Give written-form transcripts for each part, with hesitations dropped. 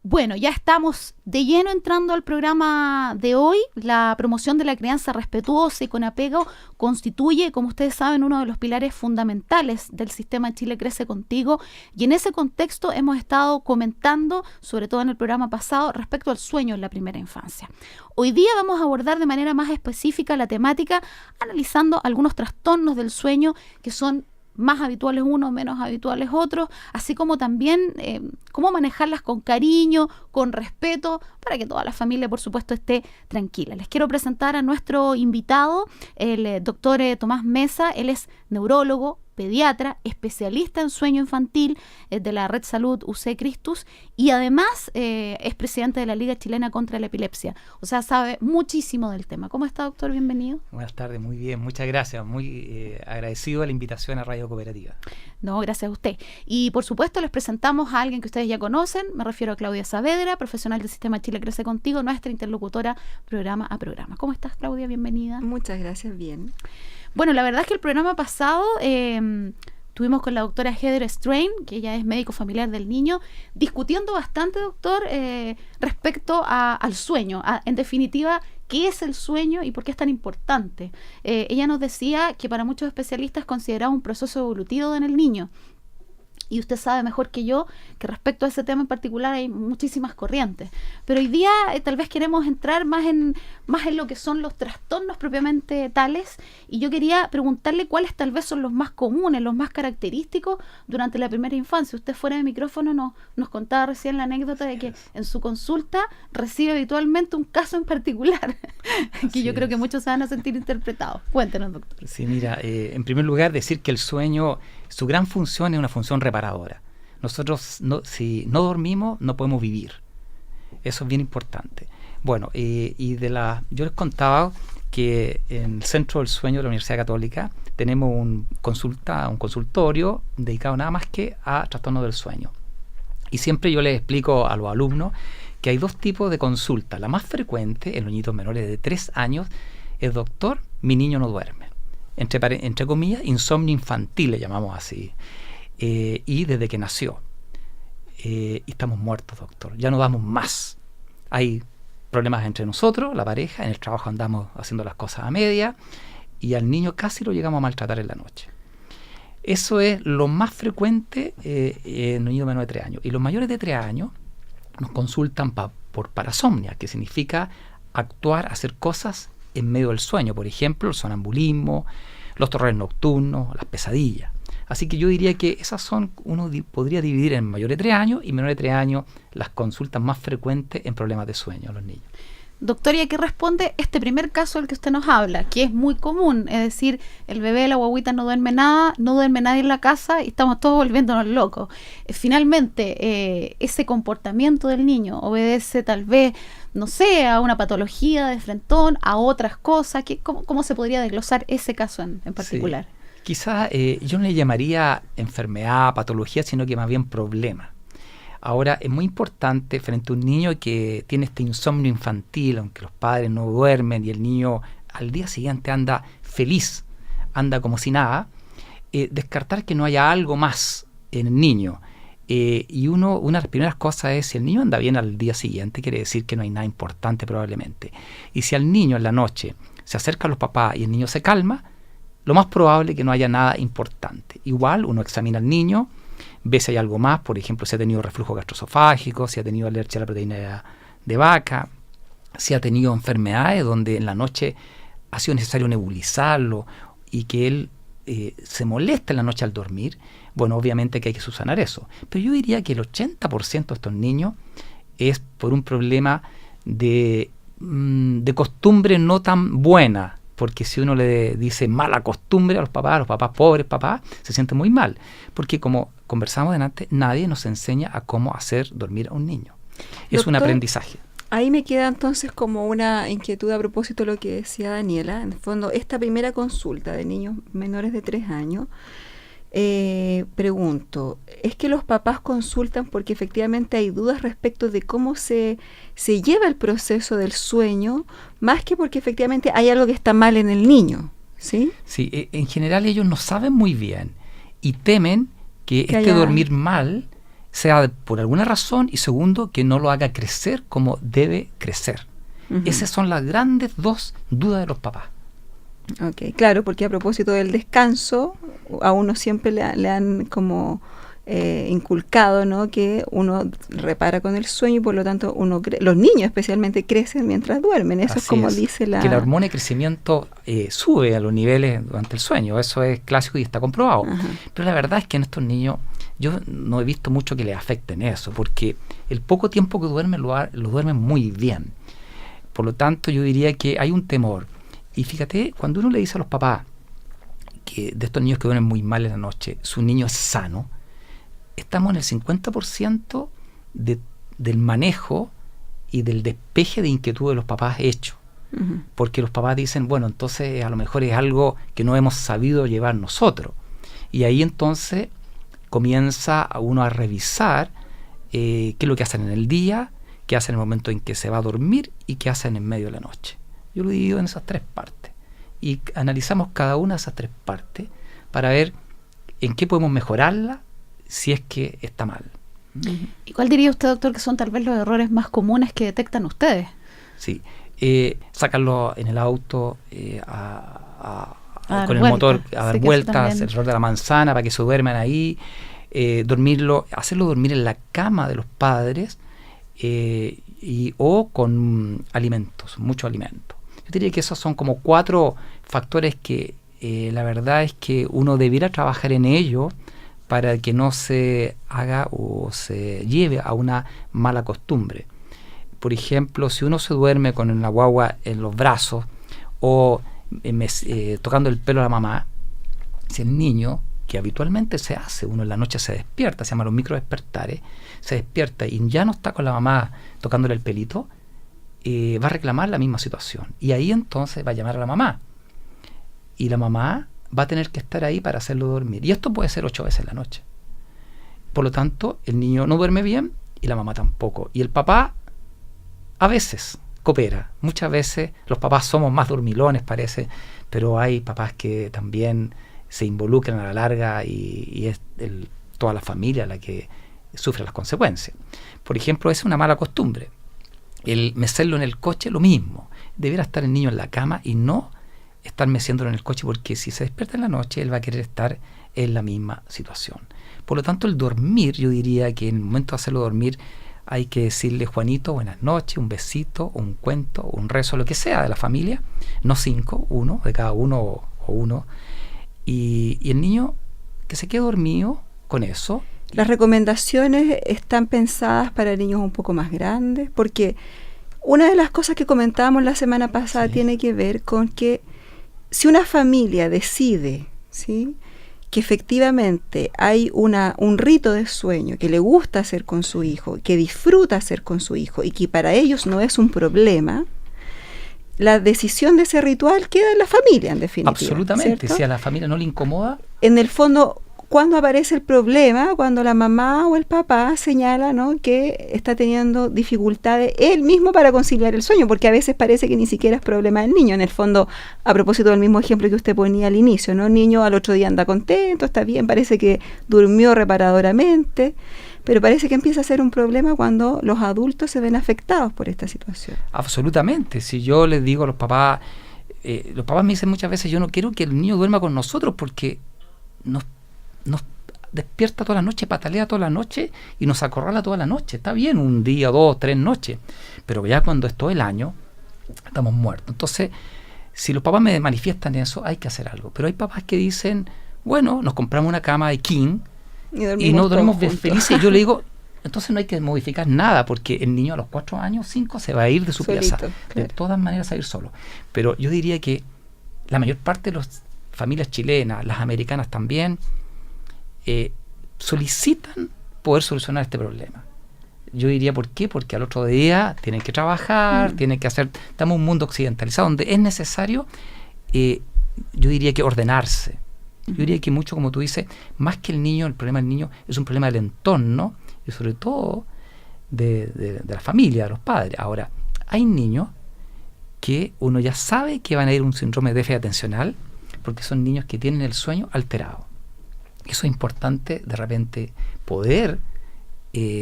Bueno, ya estamos de lleno entrando al programa de hoy. La promoción de la crianza respetuosa y con apego constituye, como ustedes saben, uno de los pilares fundamentales del sistema Chile Crece Contigo. Y en ese contexto hemos estado comentando, sobre todo en el programa pasado, respecto al sueño en la primera infancia. Hoy día vamos a abordar de manera más específica la temática, analizando algunos trastornos del sueño que son más habituales unos, menos habituales otros, así como también cómo manejarlas con cariño, con respeto, para que toda la familia, por supuesto, esté tranquila. Les quiero presentar a nuestro invitado, el doctor Tomás Mesa. Él es neurólogo, pediatra, especialista en sueño infantil de la Red Salud UC Christus y además es presidente de la Liga Chilena contra la Epilepsia. O sea, sabe muchísimo del tema. ¿Cómo está, doctor? Bienvenido. Buenas tardes, muy bien, muchas gracias. Muy agradecido a la invitación a Radio Cooperativa. No, gracias a usted. Y por supuesto les presentamos a alguien que ustedes ya conocen. Me refiero a Claudia Saavedra, profesional del Sistema Chile Crece Contigo, nuestra interlocutora programa a programa. ¿Cómo estás, Claudia? Bienvenida. Muchas gracias, bien. Bueno, la verdad es que el programa pasado tuvimos con la doctora Heather Strain, que ella es médico familiar del niño, discutiendo bastante, doctor, respecto al sueño. En definitiva, ¿qué es el sueño y por qué es tan importante? Ella nos decía que para muchos especialistas consideraba un proceso evolutivo en el niño. Y usted sabe mejor que yo que respecto a ese tema en particular hay muchísimas corrientes. Pero hoy día tal vez queremos entrar más en lo que son los trastornos propiamente tales. Y yo quería preguntarle cuáles tal vez son los más comunes, los más característicos durante la primera infancia. Usted fuera de micrófono nos contaba recién la anécdota de que en su consulta recibe habitualmente un caso en particular que yo creo que muchos se van a sentir interpretados. Cuéntenos, doctor. Sí, mira, en primer lugar decir que el sueño, su gran función es una función reparadora. Nosotros, si no dormimos, no podemos vivir. Eso es bien importante. Bueno, yo les contaba que en el Centro del Sueño de la Universidad Católica tenemos un consultorio dedicado nada más que a trastornos del sueño. Y siempre yo les explico a los alumnos que hay dos tipos de consulta. La más frecuente en los niños menores de 3 años es: doctor, mi niño no duerme. Entre comillas, insomnio infantil, le llamamos así. Y desde que nació. Y estamos muertos, doctor. Ya no damos más. Hay problemas entre nosotros, la pareja, en el trabajo andamos haciendo las cosas a media y al niño casi lo llegamos a maltratar en la noche. Eso es lo más frecuente en los niños menores de 3 años. Y los mayores de 3 años nos consultan por parasomnia, que significa hacer cosas en medio del sueño. Por ejemplo, el sonambulismo, los terrores nocturnos, las pesadillas. Así que yo diría que esas son, uno podría dividir en mayores de 3 años y menores de 3 años las consultas más frecuentes en problemas de sueño a los niños. Doctor, ¿y a qué responde este primer caso del que usted nos habla? Que es muy común, es decir, el bebé, la guagüita no duerme nada, no duerme nadie en la casa y estamos todos volviéndonos locos. Finalmente, ese comportamiento del niño obedece tal vez, no sé, a una patología de frentón, a otras cosas. ¿Cómo se podría desglosar ese caso en particular? Sí. Quizás yo no le llamaría enfermedad, patología, sino que más bien problema. Ahora, es muy importante frente a un niño que tiene este insomnio infantil, aunque los padres no duermen y el niño al día siguiente anda feliz, anda como si nada, descartar que no haya algo más en el niño. Y una de las primeras cosas es, si el niño anda bien al día siguiente, quiere decir que no hay nada importante probablemente. Y si al niño en la noche se acerca a los papás y el niño se calma, lo más probable es que no haya nada importante. Igual uno examina al niño, ve si hay algo más, por ejemplo, si ha tenido reflujo gastroesofágico, si ha tenido alergia a la proteína de vaca, si ha tenido enfermedades donde en la noche ha sido necesario nebulizarlo y que él se molesta en la noche al dormir. Bueno, obviamente que hay que subsanar eso. Pero yo diría que el 80% de estos niños es por un problema de costumbre no tan buena. Porque si uno le dice mala costumbre a los papás pobres papás, se sienten muy mal. Porque como conversamos delante, nadie nos enseña a cómo hacer dormir a un niño. Es Doctor, un aprendizaje. Ahí me queda entonces como una inquietud a propósito de lo que decía Daniela. En el fondo, esta primera consulta de niños menores de 3 años, pregunto, ¿es que los papás consultan porque efectivamente hay dudas respecto de cómo se lleva el proceso del sueño, más que porque efectivamente hay algo que está mal en el niño? ¿Sí? Sí, en general ellos no saben muy bien y temen que este dormir mal sea por alguna razón, y segundo, que no lo haga crecer como debe crecer. Esas son las grandes dos dudas de los papás. Ok, claro, porque a propósito del descanso, a uno siempre le han como inculcado, ¿no?, que uno repara con el sueño y por lo tanto los niños especialmente crecen mientras duermen. Eso Así es como es, dice que la hormona de crecimiento sube a los niveles durante el sueño. Eso es clásico y está comprobado. Ajá. Pero la verdad es que en estos niños yo no he visto mucho que les afecten eso, porque el poco tiempo que duermen lo duermen muy bien. Por lo tanto, yo diría que hay un temor. Y fíjate, cuando uno le dice a los papás que de estos niños que duermen muy mal en la noche, su niño es sano, estamos en el 50% del manejo y del despeje de inquietud de los papás hecho. Uh-huh. Porque los papás dicen, bueno, entonces a lo mejor es algo que no hemos sabido llevar nosotros. Y ahí entonces comienza uno a revisar qué es lo que hacen en el día, qué hacen en el momento en que se va a dormir y qué hacen en medio de la noche. Yo lo divido en esas tres partes. Y analizamos cada una de esas tres partes para ver en qué podemos mejorarla si es que está mal. ¿Y cuál diría usted, doctor, que son tal vez los errores más comunes que detectan ustedes? Sí, sacarlo en el auto con el motor a dar vueltas, el error de la manzana para que se duerman ahí, hacerlo dormir en la cama de los padres o con alimentos, muchos alimentos. Yo diría que esos son como 4 factores que la verdad es que uno debiera trabajar en ello para que no se haga o se lleve a una mala costumbre. Por ejemplo, si uno se duerme con una guagua en los brazos o tocando el pelo a la mamá, si el niño, que habitualmente se hace, uno en la noche se despierta, se llama los microdespertares, se despierta y ya no está con la mamá tocándole el pelito, va a reclamar la misma situación. Y ahí entonces va a llamar a la mamá. Y la mamá va a tener que estar ahí para hacerlo dormir. Y esto puede ser 8 veces en la noche. Por lo tanto, el niño no duerme bien y la mamá tampoco. Y el papá a veces coopera. Muchas veces los papás somos más dormilones, parece, pero hay papás que también se involucran a la larga y es toda la familia la que sufre las consecuencias. Por ejemplo, es una mala costumbre. El mecerlo en el coche, lo mismo. Debería estar el niño en la cama y no estar meciéndolo en el coche, porque si se despierta en la noche, él va a querer estar en la misma situación. Por lo tanto, el dormir, yo diría que en el momento de hacerlo dormir, hay que decirle, Juanito, buenas noches, un besito, un cuento, un rezo, lo que sea de la familia, no 5, 1, de cada uno o 1. Y el niño que se quede dormido con eso. Las recomendaciones están pensadas para niños un poco más grandes, porque una de las cosas que comentábamos la semana pasada tiene que ver con que si una familia decide, ¿sí?, que efectivamente hay un rito de sueño que le gusta hacer con su hijo, que disfruta hacer con su hijo y que para ellos no es un problema, la decisión de ese ritual queda en la familia, en definitiva. Absolutamente, ¿cierto? Si a la familia no le incomoda. En el fondo, cuando aparece el problema, cuando la mamá o el papá señala, ¿no?, que está teniendo dificultades él mismo para conciliar el sueño, porque a veces parece que ni siquiera es problema del niño. En el fondo, a propósito del mismo ejemplo que usted ponía al inicio, ¿no?, el niño al otro día anda contento, está bien, parece que durmió reparadoramente, pero parece que empieza a ser un problema cuando los adultos se ven afectados por esta situación. Absolutamente. Si yo les digo a los papás me dicen muchas veces, yo no quiero que el niño duerma con nosotros porque nos despierta toda la noche, patalea toda la noche y nos acorrala toda la noche. Está bien, 1 día, 2, 3 noches, pero ya cuando es todo el año, estamos muertos. Entonces, si los papás me manifiestan eso, hay que hacer algo. Pero hay papás que dicen, bueno, nos compramos una cama de king y no dormimos felices. Y yo le digo, entonces no hay que modificar nada, porque el niño a los 4 años, 5, se va a ir de su solito, pieza. claro. De todas maneras, va a ir solo. Pero yo diría que la mayor parte de las familias chilenas, las americanas también, solicitan poder solucionar este problema. Yo diría, ¿por qué? Porque al otro día tienen que trabajar, tienen que hacer... Estamos en un mundo occidentalizado donde es necesario, yo diría que ordenarse. Yo diría que mucho, como tú dices, más que el niño, el problema del niño es un problema del entorno y sobre todo de la familia, de los padres. Ahora, hay niños que uno ya sabe que van a ir un síndrome de déficit atencional porque son niños que tienen el sueño alterado. Eso es importante de repente poder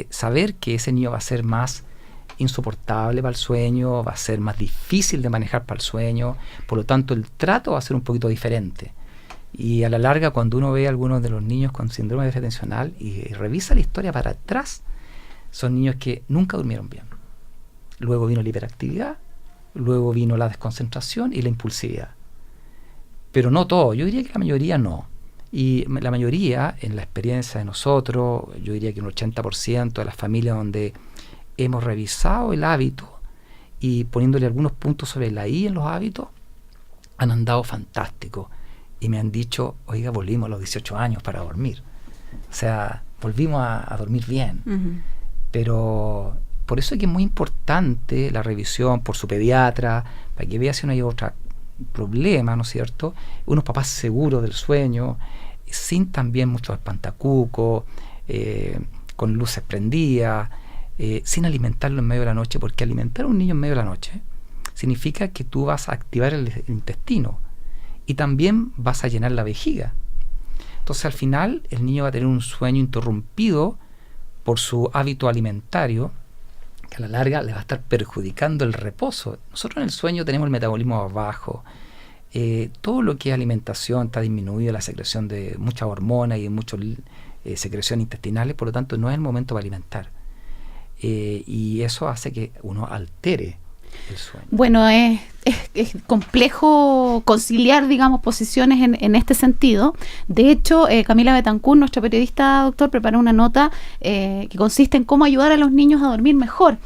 saber que ese niño va a ser más insoportable para el sueño, va a ser más difícil de manejar para el sueño, por lo tanto el trato va a ser un poquito diferente. Y a la larga, cuando uno ve a algunos de los niños con síndrome de déficit atencional y revisa la historia para atrás, son niños que nunca durmieron bien. Luego vino la hiperactividad, luego vino la desconcentración y la impulsividad. Pero no todo, yo diría que la mayoría no. Y la mayoría, en la experiencia de nosotros, yo diría que un 80% de las familias donde hemos revisado el hábito y poniéndole algunos puntos sobre la I en los hábitos, han andado fantásticos. Y me han dicho, oiga, volvimos a los 18 años para dormir. O sea, volvimos a dormir bien. Uh-huh. Pero por eso es que es muy importante la revisión por su pediatra, para que vea si no hay otro problema, ¿no es cierto? Unos papás seguros del sueño, sin también muchos espantacucos, con luces prendidas, sin alimentarlo en medio de la noche, porque alimentar a un niño en medio de la noche significa que tú vas a activar el intestino y también vas a llenar la vejiga. Entonces al final el niño va a tener un sueño interrumpido por su hábito alimentario, que a la larga le va a estar perjudicando el reposo. Nosotros en el sueño tenemos el metabolismo bajo, todo lo que es alimentación está disminuido, la secreción de muchas hormonas y muchas secreciones intestinales, por lo tanto no es el momento para alimentar. Y eso hace que uno altere el sueño. Bueno, es complejo conciliar, digamos, posiciones en este sentido. De hecho, Camila Betancourt, nuestra periodista, doctor, preparó una nota que consiste en cómo ayudar a los niños a dormir mejor.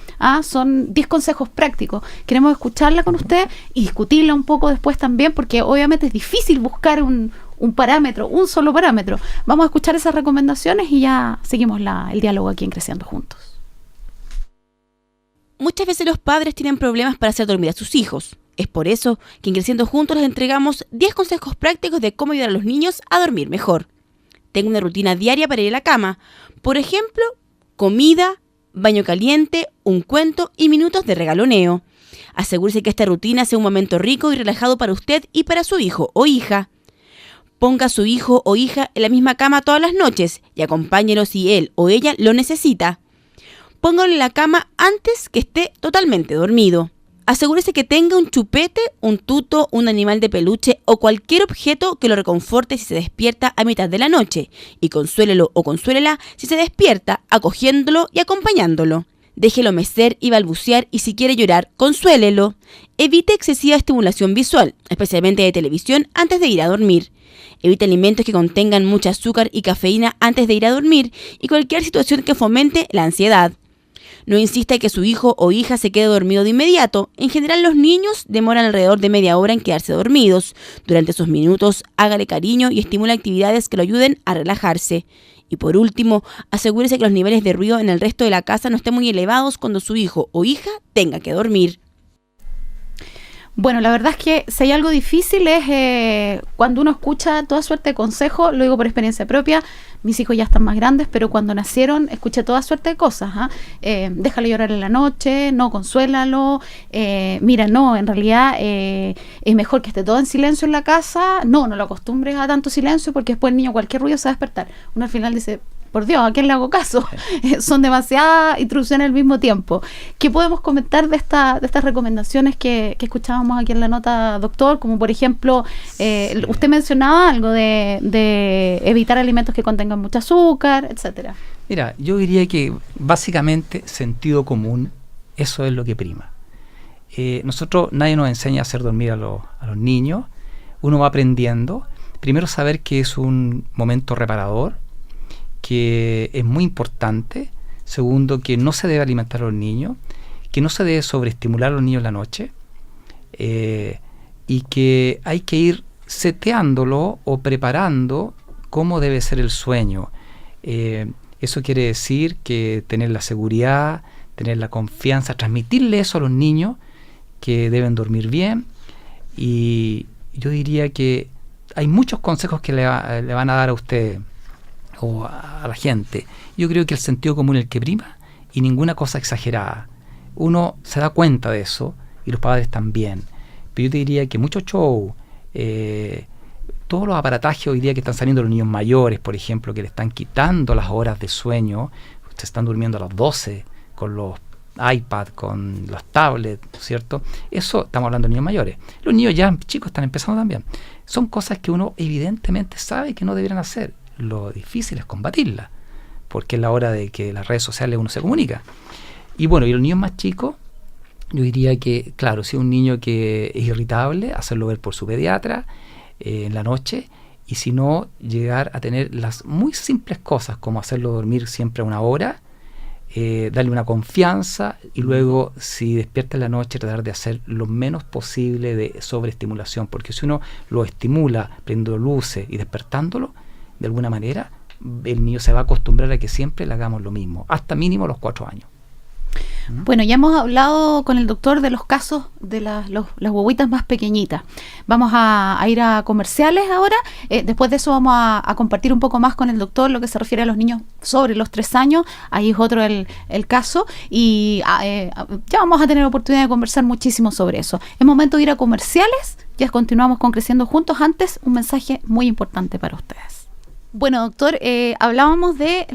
Son 10 consejos prácticos. Queremos escucharla con usted y discutirla un poco después también, porque obviamente es difícil buscar un parámetro, un solo parámetro. Vamos a escuchar esas recomendaciones y ya seguimos el diálogo aquí en Creciendo Juntos. Muchas veces los padres tienen problemas para hacer dormir a sus hijos. Es por eso que en Creciendo Juntos les entregamos 10 consejos prácticos de cómo ayudar a los niños a dormir mejor. Tengo una rutina diaria para ir a la cama. Por ejemplo, comida, baño caliente, un cuento y minutos de regaloneo. Asegúrese que esta rutina sea un momento rico y relajado para usted y para su hijo o hija. Ponga a su hijo o hija en la misma cama todas las noches y acompáñelo si él o ella lo necesita. Póngalo en la cama antes que esté totalmente dormido. Asegúrese que tenga un chupete, un tuto, un animal de peluche o cualquier objeto que lo reconforte si se despierta a mitad de la noche y consuélelo o consuélela si se despierta acogiéndolo y acompañándolo. Déjelo mecer y balbucear y si quiere llorar, consuélelo. Evite excesiva estimulación visual, especialmente de televisión, antes de ir a dormir. Evite alimentos que contengan mucha azúcar y cafeína antes de ir a dormir y cualquier situación que fomente la ansiedad. No insista en que su hijo o hija se quede dormido de inmediato. En general, los niños demoran alrededor de media hora en quedarse dormidos. Durante esos minutos, hágale cariño y estimule actividades que lo ayuden a relajarse. Y por último, asegúrese que los niveles de ruido en el resto de la casa no estén muy elevados cuando su hijo o hija tenga que dormir. Bueno, la verdad es que si hay algo difícil es cuando uno escucha toda suerte de consejos, lo digo por experiencia propia, mis hijos ya están más grandes, pero cuando nacieron escuché toda suerte de cosas. Déjalo llorar en la noche, no, consuélalo, mira, no, en realidad es mejor que esté todo en silencio en la casa, no lo acostumbres a tanto silencio porque después el niño cualquier ruido se va a despertar. Uno al final dice, por Dios, ¿a quién le hago caso? Son demasiadas instrucciones al mismo tiempo. ¿Qué podemos comentar de estas recomendaciones que escuchábamos aquí en la nota, doctor? Como por ejemplo, usted mencionaba algo de evitar alimentos que contengan mucho azúcar, etcétera. Mira, yo diría que básicamente sentido común, eso es lo que prima. Nosotros, nadie nos enseña a hacer dormir a los niños. Uno va aprendiendo. Primero, saber que es un momento reparador, que es muy importante. Segundo, que no se debe alimentar a los niños, que no se debe sobreestimular a los niños en la noche, y que hay que ir seteándolo o preparando cómo debe ser el sueño. Eso quiere decir que tener la seguridad, tener la confianza, transmitirle eso a los niños, que deben dormir bien. Y yo diría que hay muchos consejos que le van a dar a usted o a la gente. Yo creo que el sentido común es el que prima y ninguna cosa exagerada. Uno se da cuenta de eso y los padres también. Pero yo te diría que mucho show, todos los aparatajes hoy día que están saliendo los niños mayores, por ejemplo, que le están quitando las horas de sueño, se están durmiendo a las 12 con los iPad, con los tablets, ¿cierto? Eso estamos hablando de niños mayores. Los niños ya chicos están empezando también. Son cosas que uno evidentemente sabe que no deberían hacer. Lo difícil es combatirlas, porque es la hora de que las redes sociales uno se comunica. Y bueno, y los niños más chicos, yo diría que, claro, si es un niño que es irritable, hacerlo ver por su pediatra en la noche, y si no, llegar a tener las muy simples cosas, como hacerlo dormir siempre a una hora, darle una confianza, y luego, si despierta en la noche, tratar de hacer lo menos posible de sobreestimulación, porque si uno lo estimula prendiendo luces y despertándolo, de alguna manera, el niño se va a acostumbrar a que siempre le hagamos lo mismo, hasta mínimo los 4 años. Bueno, ya hemos hablado con el doctor de los casos de las guaguitas más pequeñitas. Vamos a ir a comerciales ahora. Después de eso vamos a compartir un poco más con el doctor lo que se refiere a los niños sobre los 3 años. Ahí es otro el caso. Y ya vamos a tener oportunidad de conversar muchísimo sobre eso. Es momento de ir a comerciales. Ya continuamos con Creciendo Juntos. Antes, un mensaje muy importante para ustedes. Bueno, doctor, hablábamos de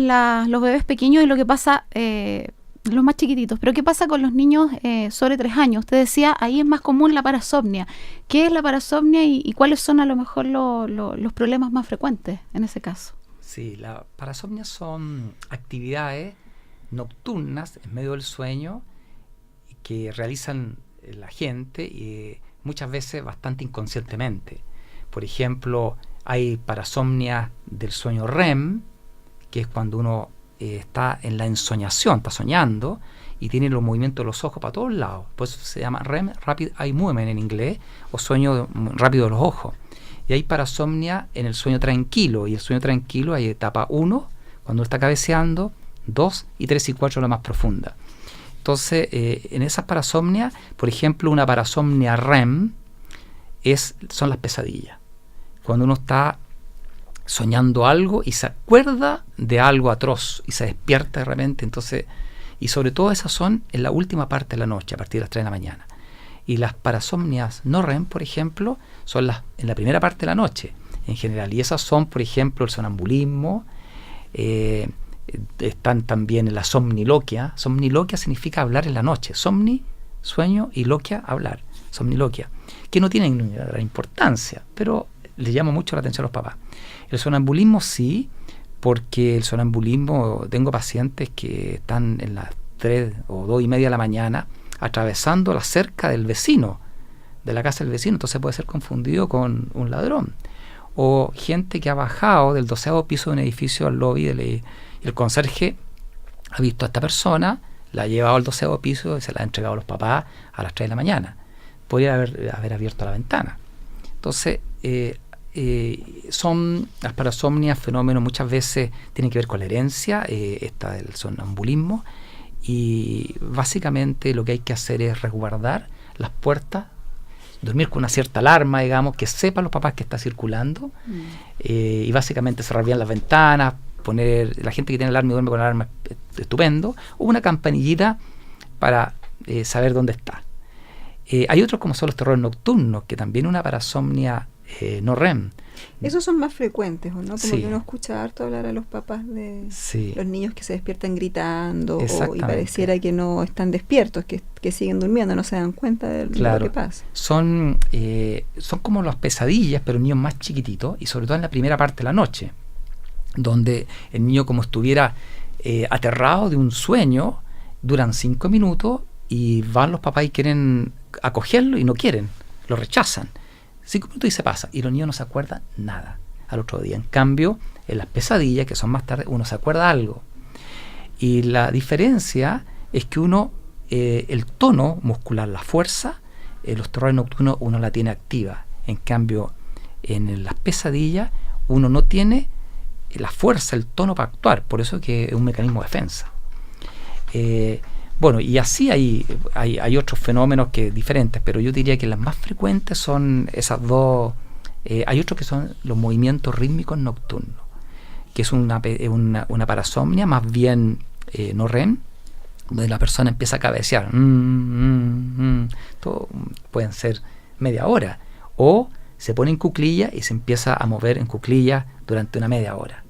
los bebés pequeños y lo que pasa... los más chiquititos, pero ¿qué pasa con los niños sobre 3 años? Usted decía, ahí es más común la parasomnia. ¿Qué es la parasomnia y cuáles son a lo mejor los problemas más frecuentes en ese caso? Sí, la parasomnia son actividades nocturnas en medio del sueño que realizan la gente muchas veces bastante inconscientemente. Por ejemplo, hay parasomnia del sueño REM, que es cuando uno está en la ensoñación, está soñando y tiene los movimientos de los ojos para todos lados. Por eso se llama REM, Rapid Eye Movement en inglés, o sueño rápido de los ojos. Y hay parasomnia en el sueño tranquilo, y el sueño tranquilo hay etapa 1, cuando uno está cabeceando, 2 y 3 y 4 la más profunda. Entonces, en esas parasomnias, por ejemplo, una parasomnia REM son las pesadillas. Cuando uno está soñando algo y se acuerda de algo atroz y se despierta de repente, entonces, y sobre todo esas son en la última parte de la noche, a partir de las 3 de la mañana. Y las parasomnias no REM, por ejemplo, son en la primera parte de la noche, en general, y esas son, por ejemplo, el sonambulismo, están también en la somniloquia. Somniloquia significa hablar en la noche, somni, sueño, y loquia, hablar, somniloquia, que no tienen ninguna gran importancia, pero le llama mucho la atención a los papás. El sonambulismo sí, porque el sonambulismo, tengo pacientes que están en las 3 o 2 y media de la mañana atravesando la cerca del vecino, de la casa del vecino, entonces puede ser confundido con un ladrón. O gente que ha bajado del 12º piso de un edificio al lobby y el conserje ha visto a esta persona, la ha llevado al 12º piso y se la ha entregado a los papás a las 3 de la mañana. Podría haber abierto la ventana. Entonces, son las parasomnias, fenómenos muchas veces tienen que ver con la herencia, esta del sonambulismo, y básicamente lo que hay que hacer es resguardar las puertas, dormir con una cierta alarma, digamos, que sepan los papás que está circulando, y básicamente cerrar bien las ventanas, la gente que tiene alarma y duerme con alarma, estupendo, o una campanillita para saber dónde está. Hay otros como son los terrores nocturnos, que también es una parasomnia no REM. Esos son más frecuentes, ¿o no? Como Sí. que uno escucha harto hablar a los papás de Sí. los niños que se despiertan gritando y Exactamente. pareciera que no están despiertos, que siguen durmiendo, no se dan cuenta de Claro. lo que pasa. Son como las pesadillas, pero niños más chiquititos, y sobre todo en la primera parte de la noche, donde el niño como estuviera aterrado de un sueño, duran 5 minutos y van los papás y quieren acogerlo y no quieren, lo rechazan. 5 minutos y se pasa, y los niños no se acuerdan nada al otro día. En cambio, en las pesadillas, que son más tarde, uno se acuerda algo. Y la diferencia es que uno, el tono muscular, la fuerza, los terrores nocturnos uno la tiene activa. En cambio, en las pesadillas uno no tiene la fuerza, el tono para actuar. Por eso que es un mecanismo de defensa. Bueno, y así hay otros fenómenos que diferentes, pero yo diría que las más frecuentes son esas dos. Hay otros que son los movimientos rítmicos nocturnos, que es una parasomnia más bien no REM, donde la persona empieza a cabecear. Todo pueden ser media hora, o se pone en cuclillas y se empieza a mover en cuclillas durante una media hora.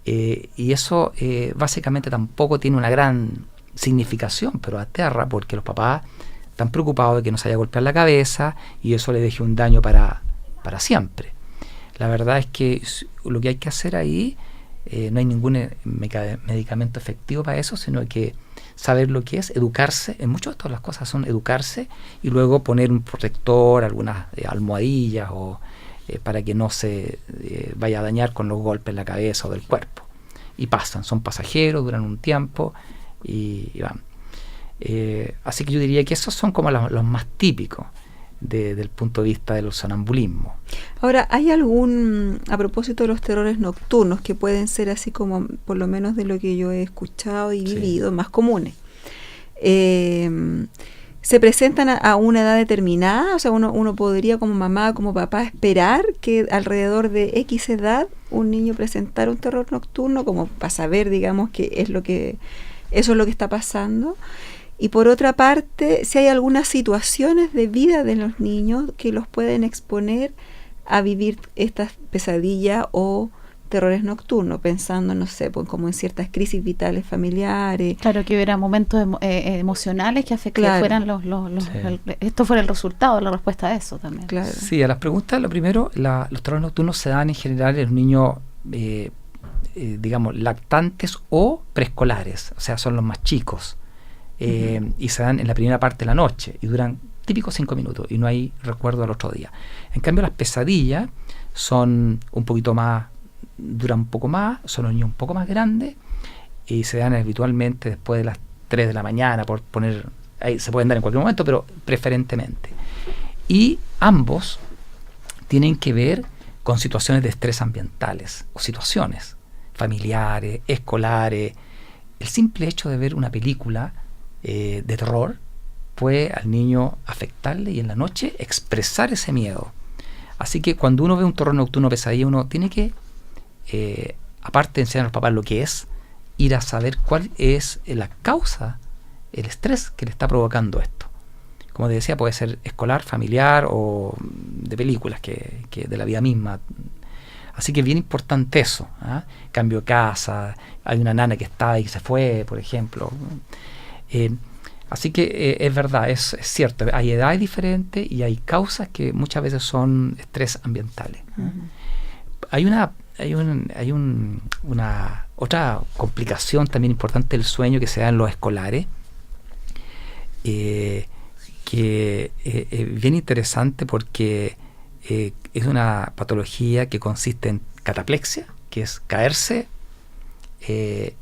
Y eso básicamente tampoco tiene una gran significación, pero aterra porque los papás están preocupados de que no se haya golpeado la cabeza y eso le deje un daño para siempre. La verdad es que lo que hay que hacer ahí, no hay ningún medicamento efectivo para eso, sino que saber lo que es, educarse. En muchas de todas las cosas son educarse y luego poner un protector, algunas almohadillas o para que no se vaya a dañar con los golpes en la cabeza o del cuerpo. Y son pasajeros, duran un tiempo y van. Así que yo diría que esos son como los más típicos del punto de vista del sonambulismo. Ahora, ¿hay a propósito de los terrores nocturnos, que pueden ser así como, por lo menos de lo que yo he escuchado y vivido, más comunes? ¿Se presentan a una edad determinada? O sea, uno podría como mamá, como papá, esperar que alrededor de X edad un niño presentara un terror nocturno, como para saber, digamos, que eso es lo que está pasando. Y por otra parte, si hay algunas situaciones de vida de los niños que los pueden exponer a vivir estas pesadillas o terrores nocturnos, pensando, no sé, pues como en ciertas crisis vitales familiares. Claro, que hubiera momentos emocionales que fueran esto fuera el resultado, la respuesta a eso también. Claro. Sí, a las preguntas, lo primero, los terrores nocturnos se dan en general en los niños, digamos, lactantes o preescolares, o sea, son los más chicos. Y se dan en la primera parte de la noche y duran típicos 5 minutos y no hay recuerdo al otro día. En cambio, las pesadillas son un poquito más, duran un poco más, son los niños un poco más grandes y se dan habitualmente después de las 3 de la mañana, por poner, ahí se pueden dar en cualquier momento, pero preferentemente. Y ambos tienen que ver con situaciones de estrés ambientales o situaciones familiares, escolares. El simple hecho de ver una película de terror puede al niño afectarle y en la noche expresar ese miedo. Así que cuando uno ve un terror nocturno, pesadilla, uno tiene que, aparte de enseñar a los papás lo que es, ir a saber cuál es la causa, el estrés que le está provocando esto. Como te decía, puede ser escolar, familiar o de películas que de la vida misma. Así que es bien importante eso, ¿eh? Cambio de casa, hay una nana que está y se fue, por ejemplo. Así que es verdad, es cierto, hay edades diferentes y hay causas que muchas veces son estrés ambientales. Hay una otra complicación también importante del sueño que se da en los escolares, que es bien interesante porque es una patología que consiste en cataplexia, que es caerse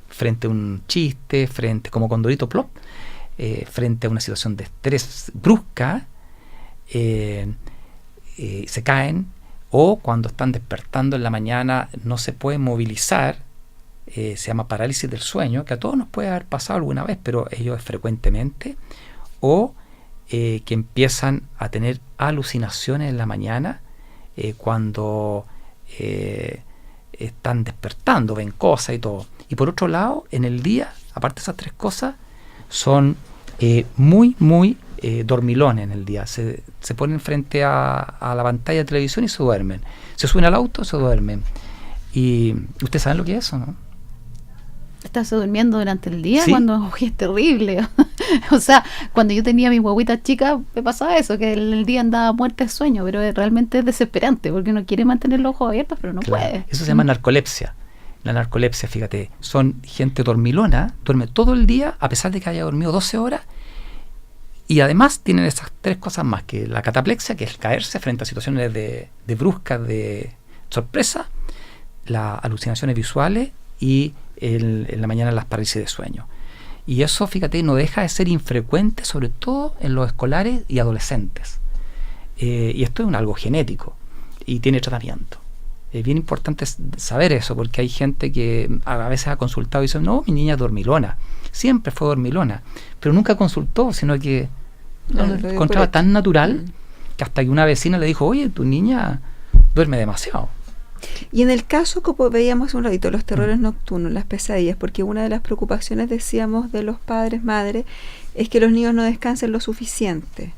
frente a un chiste, como Condorito Plop, frente a una situación de estrés brusca, se caen, o cuando están despertando en la mañana no se pueden movilizar, se llama parálisis del sueño, que a todos nos puede haber pasado alguna vez, pero ellos frecuentemente, o que empiezan a tener alucinaciones en la mañana cuando están despertando, ven cosas y todo. Y por otro lado, en el día, aparte de esas 3 cosas, son muy dormilones en el día. Se ponen frente a la pantalla de televisión y se duermen. Se suben al auto, se duermen. Y ustedes saben lo que es eso, ¿no? ¿Estás durmiendo durante el día? Sí. Cuando es terrible. O sea, cuando yo tenía mis guaguitas chicas me pasaba eso, que el día andaba muerta de sueño, pero realmente es desesperante porque uno quiere mantener los ojos abiertos, pero no puede. Eso se llama narcolepsia. La narcolepsia, fíjate, son gente dormilona, duerme todo el día a pesar de que haya dormido 12 horas y además tienen esas 3 cosas más, que la cataplexia, que es caerse frente a situaciones de bruscas, de sorpresa, las alucinaciones visuales y en la mañana las parálisis de sueño. Y eso, fíjate, no deja de ser infrecuente, sobre todo en los escolares y adolescentes. Y esto es algo genético y tiene tratamiento. Es bien importante saber eso, porque hay gente que a veces ha consultado y dice, no, mi niña es dormilona, siempre fue dormilona, pero nunca consultó, sino que lo encontraba tan natural que hasta que una vecina le dijo, oye, tu niña duerme demasiado. Y en el caso, como veíamos un ratito, los terrores nocturnos, las pesadillas, porque una de las preocupaciones, decíamos, de los padres, madres, es que los niños no descansen lo suficiente.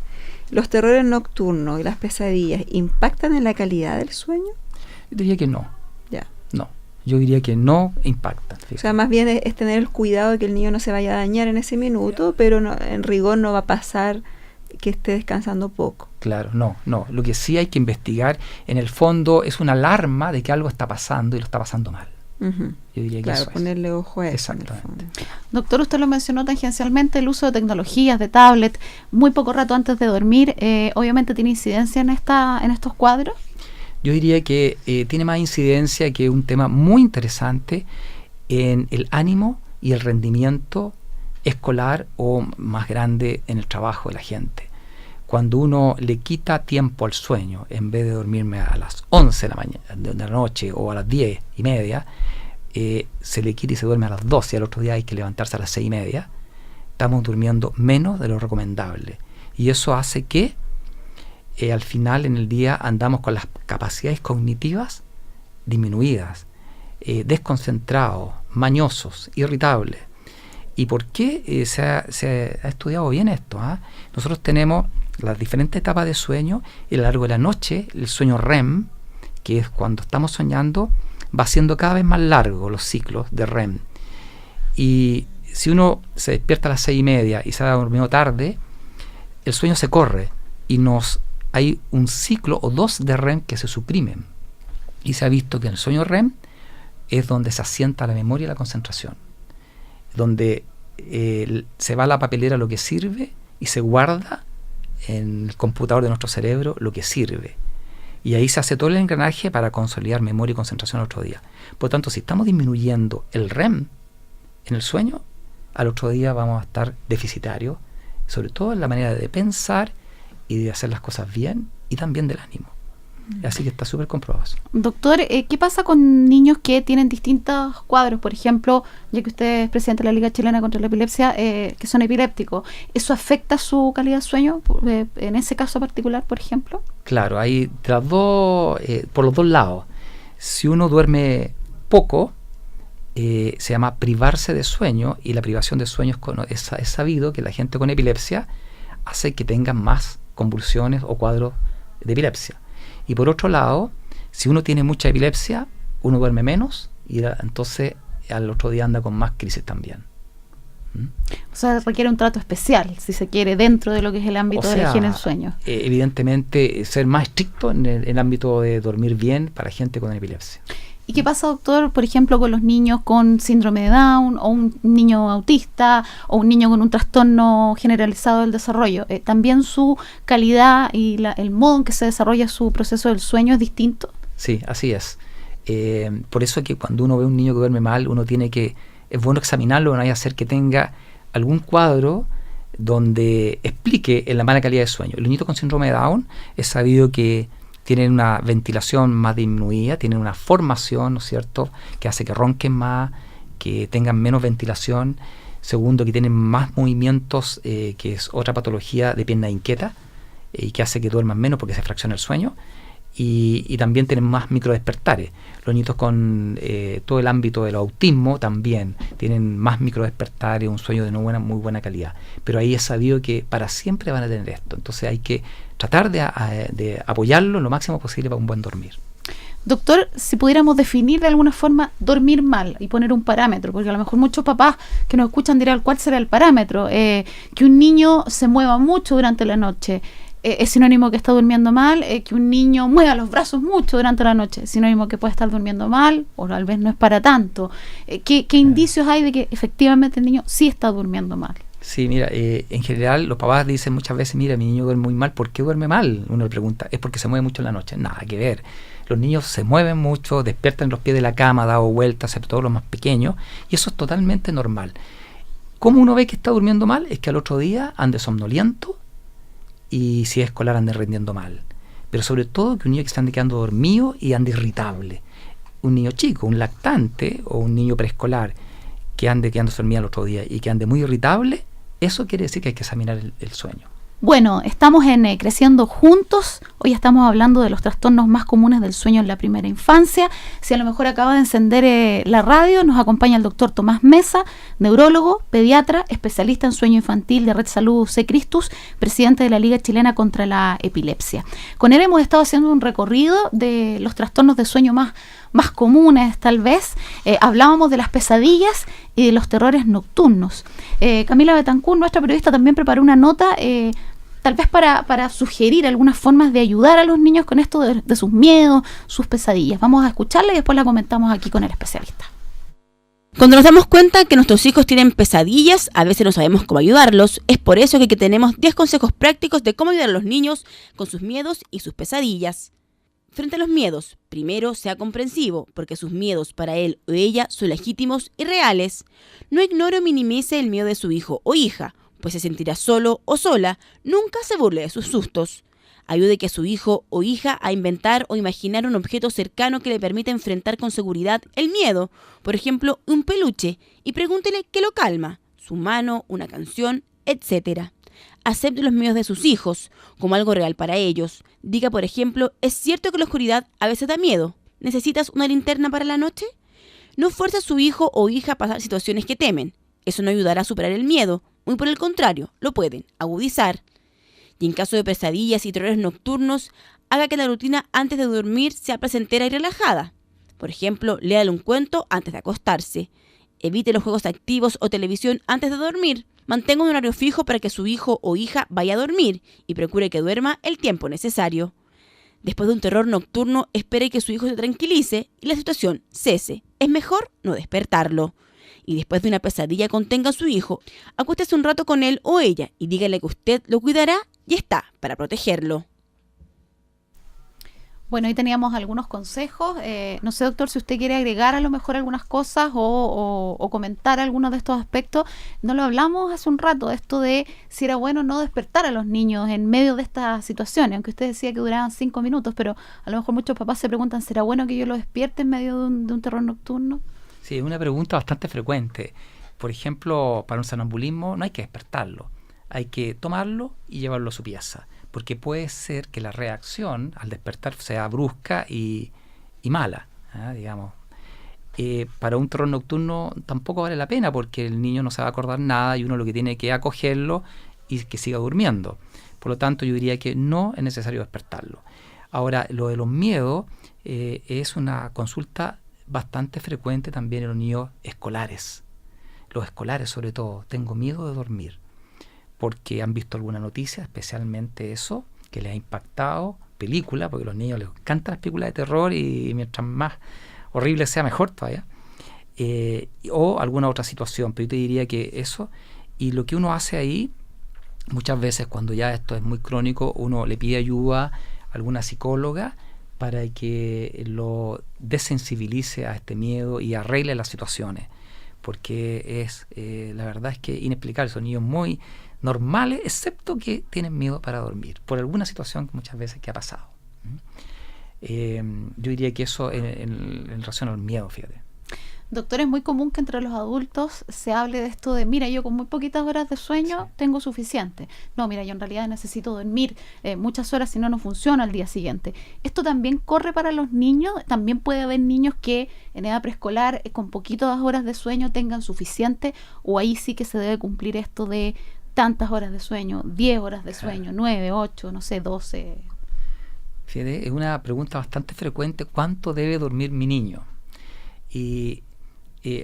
¿Los terrores nocturnos y las pesadillas impactan en la calidad del sueño? Yo diría que no. Ya. No. yo diría que no impactan. O sea, más bien es tener el cuidado de que el niño no se vaya a dañar en ese minuto, pero no, en rigor no va a pasar que esté descansando poco. Claro, no. Lo que sí hay que investigar, en el fondo, es una alarma de que algo está pasando y lo está pasando mal. Uh-huh. Yo diría que claro, eso ponerle ojo a eso. Exactamente. Doctor, usted lo mencionó tangencialmente, el uso de tecnologías, de tablet, muy poco rato antes de dormir, obviamente tiene incidencia en estos cuadros. Yo diría que tiene más incidencia, que un tema muy interesante en el ánimo y el rendimiento escolar o más grande en el trabajo de la gente. Cuando uno le quita tiempo al sueño, en vez de dormirme a las 11 de la noche o a las 10:30, se le quita y se duerme a las 12, y al otro día hay que levantarse a las 6:30, estamos durmiendo menos de lo recomendable. Y eso hace que al final en el día andamos con las capacidades cognitivas disminuidas, desconcentrados, mañosos, irritables. ¿Y por qué se ha estudiado bien esto? Nosotros tenemos las diferentes etapas de sueño y a lo largo de la noche el sueño REM, que es cuando estamos soñando, va siendo cada vez más largo los ciclos de REM. Y si uno se despierta a las 6:30 y se ha dormido tarde, el sueño se corre y hay un ciclo o dos de REM que se suprimen. Y se ha visto que en el sueño REM es donde se asienta la memoria y la concentración, donde se va a la papelera lo que sirve y se guarda en el computador de nuestro cerebro lo que sirve. Y ahí se hace todo el engranaje para consolidar memoria y concentración al otro día. Por lo tanto, si estamos disminuyendo el REM en el sueño, al otro día vamos a estar deficitarios, sobre todo en la manera de pensar y de hacer las cosas bien, y también del ánimo. Así que está súper comprobado eso. Doctor, ¿qué pasa con niños que tienen distintos cuadros? Por ejemplo, ya que usted es presidente de la Liga Chilena contra la Epilepsia, que son epilépticos, ¿eso afecta su calidad de sueño en ese caso particular, por ejemplo? Claro, hay por los dos lados. Si uno duerme poco, se llama privarse de sueño, y la privación de sueño es sabido que la gente con epilepsia hace que tengan más convulsiones o cuadros de epilepsia. Y por otro lado, si uno tiene mucha epilepsia, uno duerme menos y entonces al otro día anda con más crisis también. O sea, requiere un trato especial, si se quiere, dentro de lo que es el ámbito de la higiene del sueño. Evidentemente, ser más estricto en el ámbito de dormir bien para gente con epilepsia. ¿Y qué pasa, doctor, por ejemplo, con los niños con síndrome de Down, o un niño autista, o un niño con un trastorno generalizado del desarrollo? ¿También su calidad y el modo en que se desarrolla su proceso del sueño es distinto? Sí, así es. Por eso que cuando uno ve un niño que duerme mal, es bueno examinarlo, no hay que hacer que tenga algún cuadro donde explique la mala calidad de sueño. Los niños con síndrome de Down es sabido que tienen una ventilación más disminuida, tienen una formación, ¿no es cierto?, que hace que ronquen más, que tengan menos ventilación. Segundo, que tienen más movimientos, que es otra patología de pierna inquieta, y que hace que duerman menos porque se fracciona el sueño. Y también tienen más microdespertares. Los niños con todo el ámbito del autismo también tienen más microdespertares, un sueño de muy buena calidad. Pero ahí es sabido que para siempre van a tener esto. Entonces hay que tratar de apoyarlo lo máximo posible para un buen dormir. Doctor, si pudiéramos definir de alguna forma dormir mal y poner un parámetro, porque a lo mejor muchos papás que nos escuchan dirán cuál será el parámetro, que un niño se mueva mucho durante la noche, es sinónimo que está durmiendo mal, que un niño mueva los brazos mucho durante la noche, es sinónimo que puede estar durmiendo mal, o tal vez no es para tanto. ¿Qué indicios hay de que efectivamente el niño sí está durmiendo mal? Sí, mira, en general los papás dicen muchas veces, mira, mi niño duerme muy mal. ¿Por qué duerme mal? Uno le pregunta, es porque se mueve mucho en la noche. Nada que ver. Los niños se mueven mucho, despiertan en los pies de la cama, dado vueltas, sobre todo los más pequeños, y eso es totalmente normal. ¿Cómo uno ve que está durmiendo mal? Es que al otro día ande somnoliento, y si es escolar ande rendiendo mal. Pero sobre todo que un niño que se ande quedando dormido y ande irritable. Un niño chico, un lactante o un niño preescolar que ande quedándose dormido al otro día y que ande muy irritable, eso quiere decir que hay que examinar el sueño. Bueno, estamos en Creciendo Juntos. Hoy estamos hablando de los trastornos más comunes del sueño en la primera infancia. Si a lo mejor acaba de encender la radio, nos acompaña el doctor Tomás Mesa, neurólogo, pediatra, especialista en sueño infantil de Red Salud C. Christus, presidente de la Liga Chilena contra la Epilepsia. Con él hemos estado haciendo un recorrido de los trastornos de sueño más más comunes tal vez. Hablábamos de las pesadillas y de los terrores nocturnos. Camila Betancur, nuestra periodista, también preparó una nota tal vez para sugerir algunas formas de ayudar a los niños con esto de sus miedos, sus pesadillas. Vamos a escucharla y después la comentamos aquí con el especialista. Cuando nos damos cuenta que nuestros hijos tienen pesadillas, a veces no sabemos cómo ayudarlos. Es por eso que aquí tenemos 10 consejos prácticos de cómo ayudar a los niños con sus miedos y sus pesadillas. Frente a los miedos, primero sea comprensivo, porque sus miedos para él o ella son legítimos y reales. No ignore o minimice el miedo de su hijo o hija, pues se sentirá solo o sola. Nunca se burle de sus sustos. Ayude a su hijo o hija a inventar o imaginar un objeto cercano que le permita enfrentar con seguridad el miedo, por ejemplo, un peluche, y pregúntele qué lo calma, su mano, una canción, etc. Acepte los miedos de sus hijos como algo real para ellos. Diga, por ejemplo, ¿es cierto que la oscuridad a veces da miedo? ¿Necesitas una linterna para la noche? No fuerce a su hijo o hija a pasar situaciones que temen. Eso no ayudará a superar el miedo, muy por el contrario, lo pueden agudizar. Y en caso de pesadillas y terrores nocturnos, haga que la rutina antes de dormir sea placentera y relajada. Por ejemplo, léale un cuento antes de acostarse. Evite los juegos activos o televisión antes de dormir. Mantenga un horario fijo para que su hijo o hija vaya a dormir y procure que duerma el tiempo necesario. Después de un terror nocturno, espere que su hijo se tranquilice y la situación cese. Es mejor no despertarlo. Y después de una pesadilla, contenga a su hijo, acuéstese un rato con él o ella y dígale que usted lo cuidará y está para protegerlo. Bueno, ahí teníamos algunos consejos. No sé, doctor, si usted quiere agregar a lo mejor algunas cosas o comentar algunos de estos aspectos. No lo hablamos hace un rato, esto de si era bueno no despertar a los niños en medio de estas situaciones, aunque usted decía que duraban 5 minutos, pero a lo mejor muchos papás se preguntan, ¿será bueno que yo lo despierte en medio de un terror nocturno? Sí, es una pregunta bastante frecuente. Por ejemplo, para un sonambulismo no hay que despertarlo. Hay que tomarlo y llevarlo a su pieza, porque puede ser que la reacción al despertar sea brusca y mala, digamos. Para un terror nocturno tampoco vale la pena, porque el niño no se va a acordar nada y uno lo que tiene que acogerlo y que siga durmiendo. Por lo tanto, yo diría que no es necesario despertarlo. Ahora, lo de los miedos es una consulta bastante frecuente también en los niños escolares. Los escolares, sobre todo, tengo miedo de dormir, porque han visto alguna noticia, especialmente eso, que les ha impactado, película, porque a los niños les encantan las películas de terror y mientras más horrible sea, mejor todavía, o alguna otra situación, pero yo te diría que eso, y lo que uno hace ahí, muchas veces cuando ya esto es muy crónico, uno le pide ayuda a alguna psicóloga para que lo desensibilice a este miedo y arregle las situaciones, porque la verdad es que inexplicable, son niños muy normales, excepto que tienen miedo para dormir, por alguna situación muchas veces que ha pasado. Yo diría que eso en relación al miedo, fíjate. Doctor, es muy común que entre los adultos se hable de esto de, mira, yo con muy poquitas horas de sueño tengo suficiente. No, mira, yo en realidad necesito dormir muchas horas, si no, no funciona al día siguiente. ¿Esto también corre para los niños? ¿También puede haber niños que en edad preescolar con poquitas horas de sueño tengan suficiente? ¿O ahí sí que se debe cumplir esto de tantas horas de sueño, 10 horas de sueño, 9, 8, no sé, 12? Fíjate, es una pregunta bastante frecuente, ¿cuánto debe dormir mi niño? Y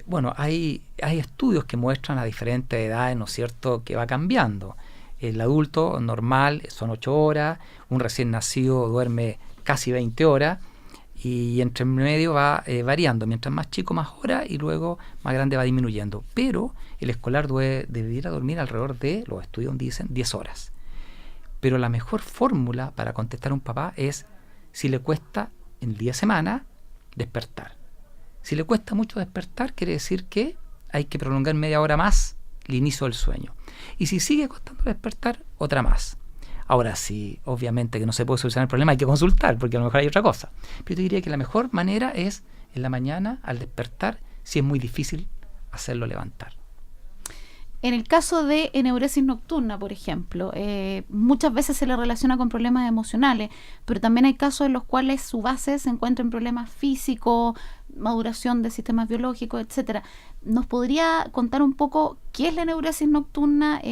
bueno, hay estudios que muestran a diferentes edades, ¿no es cierto?, que va cambiando. El adulto normal son 8 horas, un recién nacido duerme casi 20 horas y entre medio va variando, mientras más chico más horas y luego más grande va disminuyendo. Pero el escolar debería dormir alrededor de, los estudios dicen, 10 horas. Pero la mejor fórmula para contestar a un papá es si le cuesta en 10 semanas despertar. Si le cuesta mucho despertar, quiere decir que hay que prolongar media hora más el inicio del sueño. Y si sigue costando despertar, otra más. Ahora sí, obviamente que no se puede solucionar el problema, hay que consultar, porque a lo mejor hay otra cosa. Pero yo diría que la mejor manera es en la mañana, al despertar, si es muy difícil hacerlo levantar. En el caso de eneuresis nocturna, por ejemplo, muchas veces se le relaciona con problemas emocionales, pero también hay casos en los cuales su base se encuentra en problemas físicos, maduración de sistemas biológicos, etcétera. ¿Nos podría contar un poco qué es la eneuresis nocturna?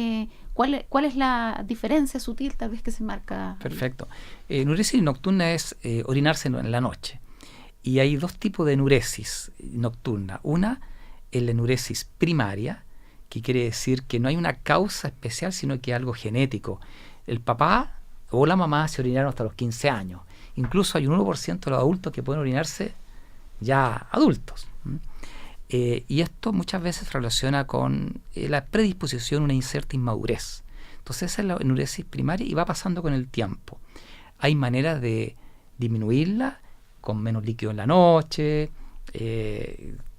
¿Cuál es la diferencia sutil tal vez que se marca? Perfecto. Eneuresis nocturna es orinarse en la noche. Y hay dos tipos de enuresis nocturna. Una es la enuresis primaria, que quiere decir que no hay una causa especial, sino que algo genético. El papá o la mamá se orinaron hasta los 15 años. Incluso hay un 1% de los adultos que pueden orinarse ya adultos. Y esto muchas veces se relaciona con la predisposición a una cierta inmadurez. Entonces esa es la enuresis primaria y va pasando con el tiempo. Hay maneras de disminuirla, con menos líquido en la noche,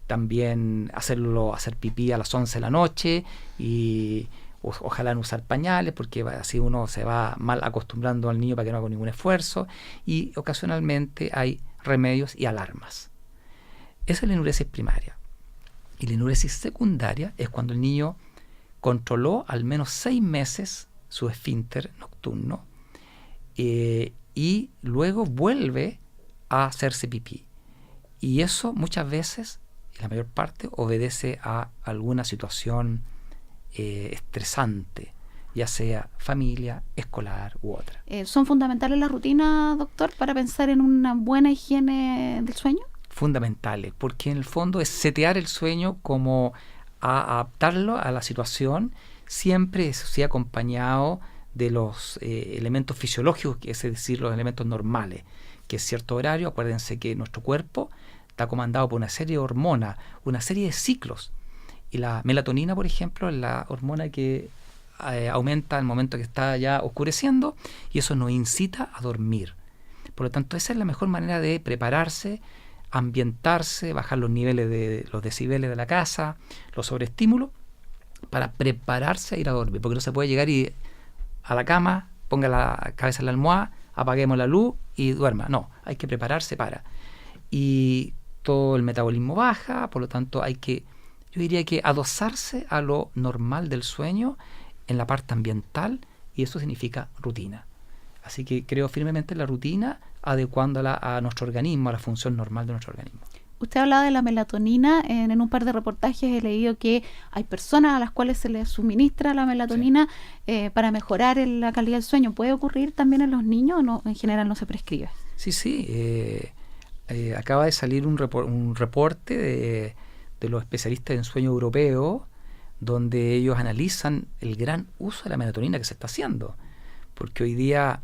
también hacer pipí a las 11 de la noche y ojalá no usar pañales, porque así uno se va mal acostumbrando al niño para que no haga ningún esfuerzo, y ocasionalmente hay remedios y alarmas. Esa es la enuresis primaria. Y la enuresis secundaria es cuando el niño controló al menos 6 meses su esfínter nocturno y luego vuelve a hacerse pipí. Y eso muchas veces, la mayor parte, obedece a alguna situación estresante, ya sea familia, escolar u otra. ¿Son fundamentales las rutinas, doctor, para pensar en una buena higiene del sueño? Fundamentales, porque en el fondo es setear el sueño como a adaptarlo a la situación, siempre eso sí acompañado de los elementos fisiológicos, que es decir, los elementos normales, que es cierto horario. Acuérdense que nuestro cuerpo está comandado por una serie de hormonas, una serie de ciclos. Y la melatonina, por ejemplo, es la hormona que aumenta al momento que está ya oscureciendo, y eso nos incita a dormir. Por lo tanto, esa es la mejor manera de prepararse, ambientarse, bajar los niveles de los decibeles de la casa, los sobreestímulos, para prepararse a ir a dormir. Porque no se puede llegar y a la cama, ponga la cabeza en la almohada, apaguemos la luz y duerma. No, hay que prepararse para. Y todo el metabolismo baja, por lo tanto yo diría que adosarse a lo normal del sueño en la parte ambiental, y eso significa rutina. Así que creo firmemente en la rutina, adecuándola a nuestro organismo, a la función normal de nuestro organismo. Usted hablaba de la melatonina. En un par de reportajes he leído que hay personas a las cuales se les suministra la melatonina para mejorar la calidad del sueño. ¿Puede ocurrir también en los niños o no, en general no se prescribe? Sí. Acaba de salir un reporte de los especialistas en sueño europeo, donde ellos analizan el gran uso de la melatonina que se está haciendo. Porque hoy día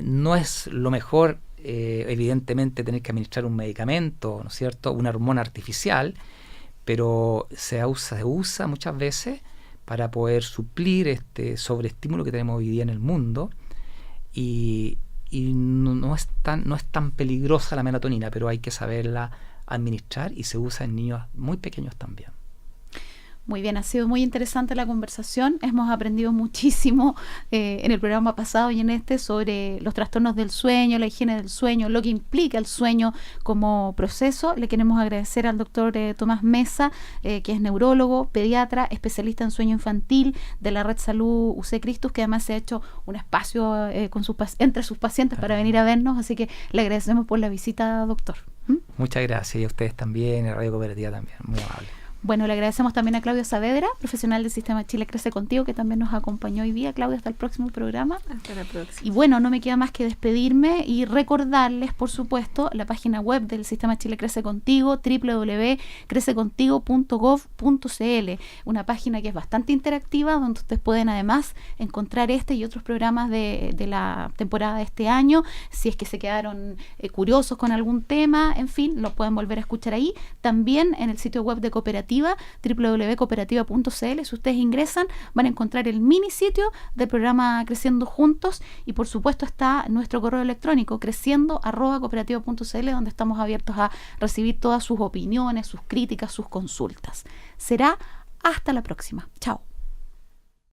no es lo mejor, evidentemente, tener que administrar un medicamento, ¿no es cierto?, una hormona artificial, pero se usa muchas veces para poder suplir este sobreestímulo que tenemos hoy día en el mundo, y no es tan peligrosa la melatonina, pero hay que saberla administrar, y se usa en niños muy pequeños también. Muy bien, ha sido muy interesante la conversación. Hemos aprendido muchísimo en el programa pasado y en este sobre los trastornos del sueño, la higiene del sueño, lo que implica el sueño como proceso. Le queremos agradecer al doctor Tomás Mesa, que es neurólogo, pediatra, especialista en sueño infantil de la Red Salud UC Christus, que además se ha hecho un espacio entre sus pacientes para venir a vernos. Así que le agradecemos por la visita, doctor. Muchas gracias, y a ustedes también, y a Radio Cooperativa también, muy amable. Bueno, le agradecemos también a Claudio Saavedra, profesional del Sistema Chile Crece Contigo, que también nos acompañó hoy día. Claudio, hasta el próximo programa. Hasta la próxima. Y bueno, no me queda más que despedirme y recordarles, por supuesto, la página web del Sistema Chile Crece Contigo, www.crececontigo.gov.cl, una página que es bastante interactiva, donde ustedes pueden además encontrar este y otros programas de la temporada de este año. Si es que se quedaron curiosos con algún tema, en fin, lo pueden volver a escuchar ahí. También en el sitio web de Cooperativa, www.cooperativa.cl. Si ustedes ingresan, van a encontrar el mini sitio del programa Creciendo Juntos, y por supuesto está nuestro correo electrónico creciendo@cooperativa.cl, donde estamos abiertos a recibir todas sus opiniones, sus críticas, sus consultas. Será hasta la próxima. Chao.